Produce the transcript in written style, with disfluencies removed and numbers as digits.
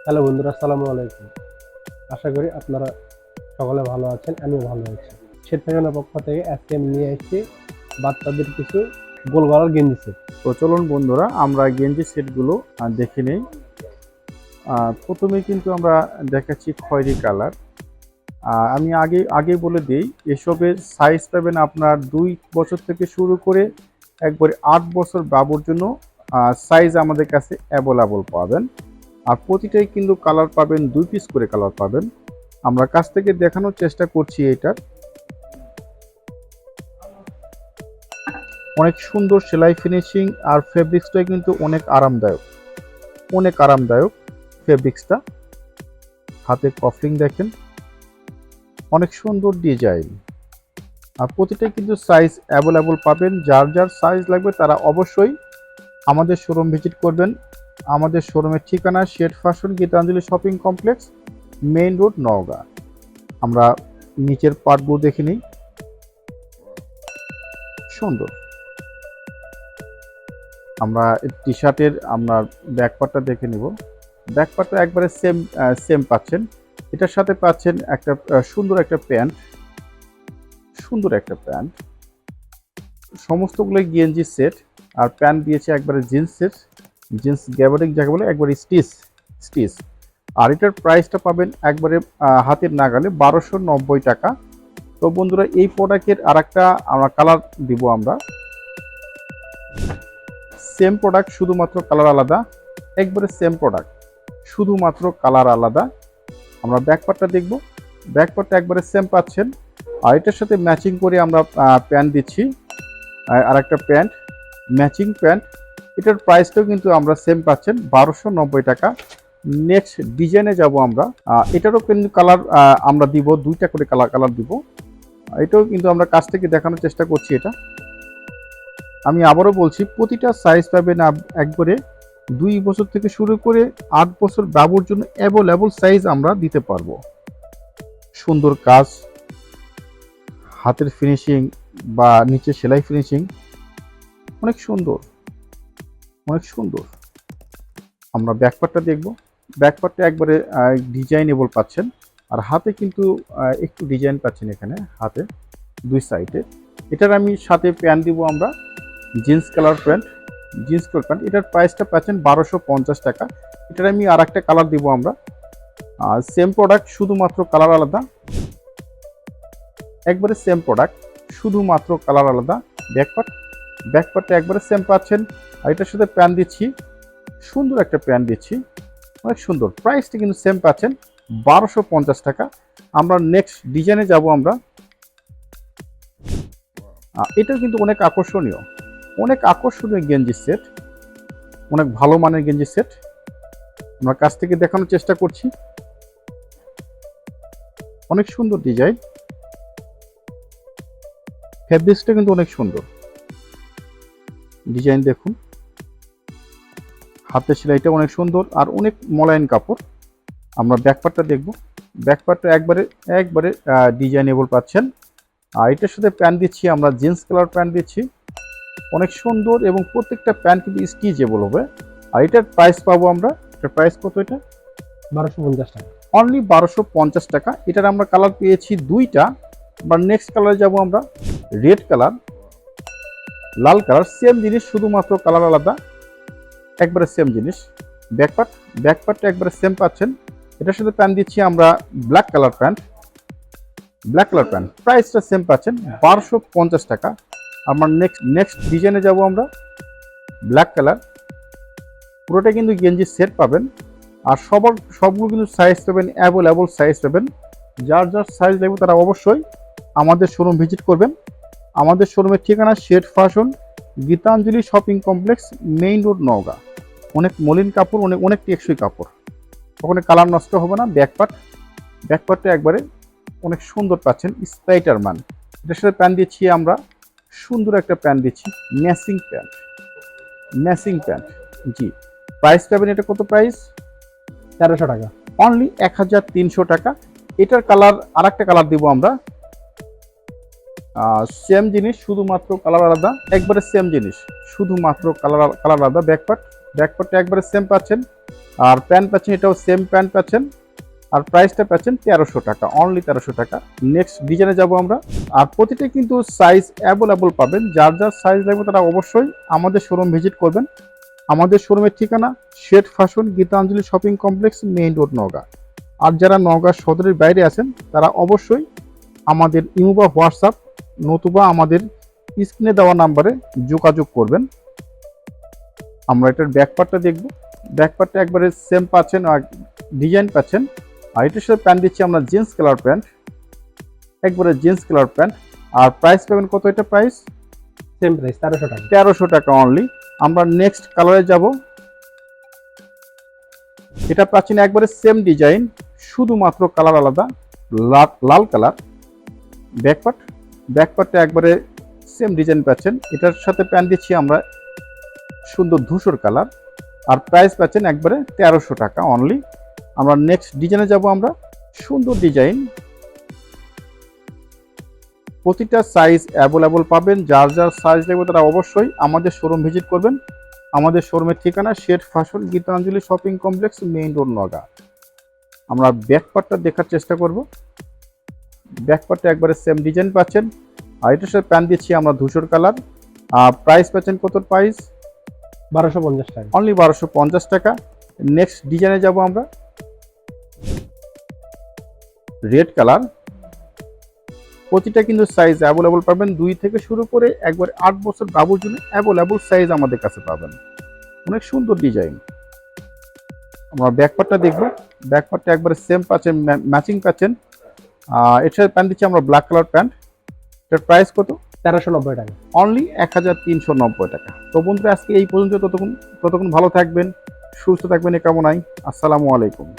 Hello বন্ধুরা, আসসালামু আলাইকুম। আশা করি আপনারা সকলে ভালো আছেন, আমিও ভালো আছি। শীত ফ্যাশনের পক্ষ থেকে আজকে আমি নিয়ে এসেছি বাচ্চাদের কিছু গোল গলার গেঞ্জি সেট। তো চলুন বন্ধুরা আমরা গেঞ্জি সেটগুলো দেখে নেই। প্রথমে কিন্তু আমরা দেখাচ্ছি খয়েরি কালার। আমি আগে বলে দিই, এসবের সাইজ পাবেন আপনার 2 বছর থেকে শুরু করে একবারে 8 বছর বাবুর জন্য সাইজ আমাদের কাছে অ্যাভেলেবল পাবেন। আর প্রতিটাই কিন্তু কালার পাবেন, 2 পিস করে কালার পাবেন। আমরা কাছ থেকে দেখানোর চেষ্টা করছি। এটার অনেক সুন্দর সেলাই ফিনিশিং, আর ফেব্রিক্সটা কিন্তু অনেক আরামদায়ক ফেব্রিক্সটা। হাতে কফলিং দেখেন, অনেক সুন্দর ডিজাইন। আর প্রতিটাই কিন্তু সাইজ অ্যাভেলেবল পাবেন। যার যার সাইজ লাগবে তারা অবশ্যই আমাদের শোরুম ভিজিট করবেন। আমাদের শোরুমের ঠিকানা shade fashion, Gitanjali shopping complex, main road, Naogaon. আমরা নিচের পার্টগুলো দেখে নিই। সুন্দর। আমরা টি শার্টের আমরা ব্যাক পার্টটা দেখে নিব। ব্যাক পার্টটা একবারে সেম পাচ্ছেন। এটার সাথে পাচ্ছেন একটা সুন্দর একটা প্যান্ট। সমস্তগুলো গেঞ্জি সেট। আর প্যান্ট দিয়েছে একবারে জিন্স গ্যাবারিং যাকে বলে, একবারে স্টিচ। আর এটার প্রাইসটা পাবেন একবারে হাতের নাগালে 1290 টাকা। তো বন্ধুরা, এই প্রোডাক্টের আর একটা আমরা কালার দিব। আমরা সেম প্রোডাক্ট, শুধুমাত্র কালার আলাদা। একবারে সেম প্রোডাক্ট, শুধুমাত্র কালার আলাদা। আমরা ব্যাকপার্টটা দেখব। ব্যাকপার্টটা একবারে সেম পাচ্ছেন। আর এটার সাথে ম্যাচিং করে আমরা প্যান্ট দিচ্ছি, আর একটা প্যান্ট, ম্যাচিং প্যান্ট। এটার প্রাইসটাও কিন্তু আমরা সেম পাচ্ছেন, 1290 টাকা। নেক্সট ডিজাইনে যাব আমরা। এটারও কিন্তু কালার আমরা দিব, 2টা করে কালার দিব। এটাও কিন্তু আমরা কাছ থেকে দেখানোর চেষ্টা করছি। এটা আমি আবারও বলছি, প্রতিটা সাইজ পাবেন একবারে 2 বছর থেকে শুরু করে 8 বছর বাবুর জন্য অ্যাভেলেবল সাইজ আমরা দিতে পারবো। সুন্দর কাজ, হাতের ফিনিশিং বা নিচে সেলাই ফিনিশিং অনেক সুন্দর, অনেক সুন্দর। আমরা ব্যাকপার্টটা দেখব। ব্যাকপার্টটা একবারে ডিজাইনেবল পাচ্ছেন। আর হাতে কিন্তু একটু ডিজাইন পাচ্ছেন এখানে, হাতে 2 সাইডে। এটার আমি সাথে প্যান্ট দিব আমরা, জিন্স কালার প্যান্ট। এটার প্রাইসটা পাচ্ছেন 1250 টাকা। এটার আমি আর একটা কালার দিব আমরা। সেম প্রোডাক্ট, শুধুমাত্র কালার আলাদা। একবারে সেম প্রোডাক্ট, শুধুমাত্র কালার আলাদা। ব্যাকপার্টটা একবারে সেম পাচ্ছেন। আর এটার সাথে প্যান্ট দিচ্ছি, সুন্দর একটা প্যান্ট দিচ্ছি, অনেক সুন্দর। প্রাইসটা কিন্তু সেম পাচ্ছেন, 1250 টাকা। আমরা নেক্সট ডিজাইনে যাব আমরা। এটাও কিন্তু অনেক আকর্ষণীয় গেঞ্জি সেট, অনেক ভালো মানের গেঞ্জি সেট। আমরা কাছ থেকে দেখানোর চেষ্টা করছি। অনেক সুন্দর ডিজাইন, ফেব্রিক্সটা কিন্তু অনেক সুন্দর। ডিজাইন দেখুন, হাতের সেলাইটা অনেক সুন্দর আর অনেক মোলায়েম কাপড়। আমরা ব্যাকপার্টটা দেখব। ব্যাকপার্টটা একবারে ডিজাইনেবল পাচ্ছেন। আর এটার সাথে প্যান্ট দিচ্ছি আমরা, জিন্স কালার প্যান্ট দিচ্ছি, অনেক সুন্দর। এবং প্রত্যেকটা প্যান্ট কিন্তু স্টিচেবল হবে। আর এটার প্রাইস পাবো আমরা, এটার প্রাইস কত? এটা 1250 টাকা। অনলি 1250 টাকা। এটার আমরা কালার পেয়েছি 2টা। আবার নেক্সট কালারে যাব আমরা, রেড কালার, লাল কালার। সেম জিনিস, শুধুমাত্র কালার আলাদা, একবারে সেম জিনিস। ব্যাকপার্টটা একবারে সেম পাচ্ছেন। এটার সাথে প্যান্ট দিচ্ছি আমরা ব্ল্যাক কালার প্যান্ট। প্রাইসটা সেম পাচ্ছেন, 1250 টাকা। আমার নেক্সট ডিজাইনে যাব আমরা, ব্ল্যাক কালার। পুরোটা কিন্তু গেঞ্জি সেট পাবেন। আর সবগুলো কিন্তু সাইজ পাবেন, অ্যাভেলেবল সাইজ পাবেন। যার যার সাইজ লাগবে তারা অবশ্যই আমাদের শোরুম ভিজিট করবেন। আমাদের শোরুমের ঠিকানা shade fashion, Gitanjali shopping complex, main road, Naogaon. অনেক মলিন কাপড়, অনেক টেকসই কাপড়, ওখানে কালার নষ্ট হবে না। ব্যাকপার্টটা একবারে অনেক সুন্দর পাচ্ছেন, স্পাইডারম্যান। এটার সাথে প্যান্ট দিচ্ছি আমরা, সুন্দর একটা প্যান্ট দিচ্ছি, ম্যাচিং প্যান্ট। জি, প্রাইস পাবেন, এটা কত প্রাইস? 1300 টাকা। অনলি 1300 টাকা। এটার কালার, আর একটা কালার দিব আমরা। সেম জিনিস, শুধুমাত্র কালার আলাদা। একবারে সেম জিনিস, শুধুমাত্র কালার আলাদা। ব্যাকপার্টটা একবারে সেম পাচ্ছেন। আর প্যান্ট পাচ্ছেন, এটাও সেম প্যান্ট পাচ্ছেন, আর প্রাইসটা পাচ্ছেন 1300 টাকা, অনলি 1300 টাকা। নেক্সট ডিজাইনে যাব আমরা। আর প্রতিটা কিন্তু সাইজ অ্যাভেলেবল পাবেন, যার যার সাইজ লাগবে তারা অবশ্যই আমাদের শোরুম ভিজিট করবেন। আমাদের শোরুমের ঠিকানা shade fashion, Gitanjali shopping complex, main road, Naogaon. আর যারা নওগাঁ সদরের বাইরে আছেন তারা অবশ্যই আমাদের ইমো বা হোয়াটসঅ্যাপ নতুবা আমাদের স্ক্রিনে দেওয়া নাম্বারে যোগাযোগ করবেন। আমরা এটার ব্যাকপার্টটা দেখব। ব্যাকপার্টটা একবারে সেম পাচ্ছেন আর ডিজাইন পাচ্ছেন। আর এটার সাথে প্যান্ট দিচ্ছি আমরা জিন্স কালার প্যান্ট, একবারে জিন্স কালার প্যান্ট। আর প্রাইস পাবেন কত? এটা প্রাইস সেম প্রাইস 1300 টাকা। 1300 টাকা অনলি। আমরা নেক্সট কালারে যাব। এটা পাচ্ছেন একবারে সেম ডিজাইন, শুধুমাত্র কালার আলাদা, লাল কালার। ব্যাকপার্টটা একবারে সেম ডিজাইন পাচ্ছেন। এটার সাথে প্যান্ট দিচ্ছি আমরা সুন্দর ধূসর কালার। আর প্রাইস পাচ্ছেন একবারে 1300 টাকা অনলি। আমরা নেক্সট ডিজাইনে যাব আমরা। সুন্দর ডিজাইন, প্রতিটা সাইজ অ্যাভেলেবল পাবেন, যার যার সাইজ লাগবে তারা অবশ্যই আমাদের শোরুম ভিজিট করবেন। আমাদের শোরুমের ঠিকানা shade fashion, Gitanjali shopping complex, main road, Naogaon. আমরা ব্যাকপার্টটা দেখার চেষ্টা করব। ব্যাকপার্টটা একবারে সেম ডিজাইন পাচ্ছেন। আর এটার সাথে প্যান্ট দিচ্ছি আমরা ধূসর কালার। আর প্রাইস পাচ্ছেন কত? প্রাইস 1250 টাকা, অনলি 1250 টাকা। নেক্সট ডিজাইনে যাব আমরা। রেড কালার, প্রতিটা কিন্তু সাইজ অ্যাভেলেবল পাবেন, 2 থেকে শুরু করে একবার 8 বছর বাবুর জন্য অ্যাভেলেবল সাইজ আমাদের কাছে পাবেন। অনেক সুন্দর ডিজাইন। আমরা ব্যাকপার্টটা দেখব। ব্যাকপার্টটা একবারে সেম পাচ্ছেন, ম্যাচিং পাচ্ছেন। এর সাথে প্যান্ট দিচ্ছি আমরা ব্ল্যাক কালার প্যান্ট। এটার প্রাইস কত? 1390 টাকা, অনলি 1390 টাকা। তো বন্ধুরা আজকে এই পর্যন্ত। ততক্ষণ ভালো থাকবেন, সুস্থ থাকবেন এই কামনায়। আসসালামু আলাইকুম।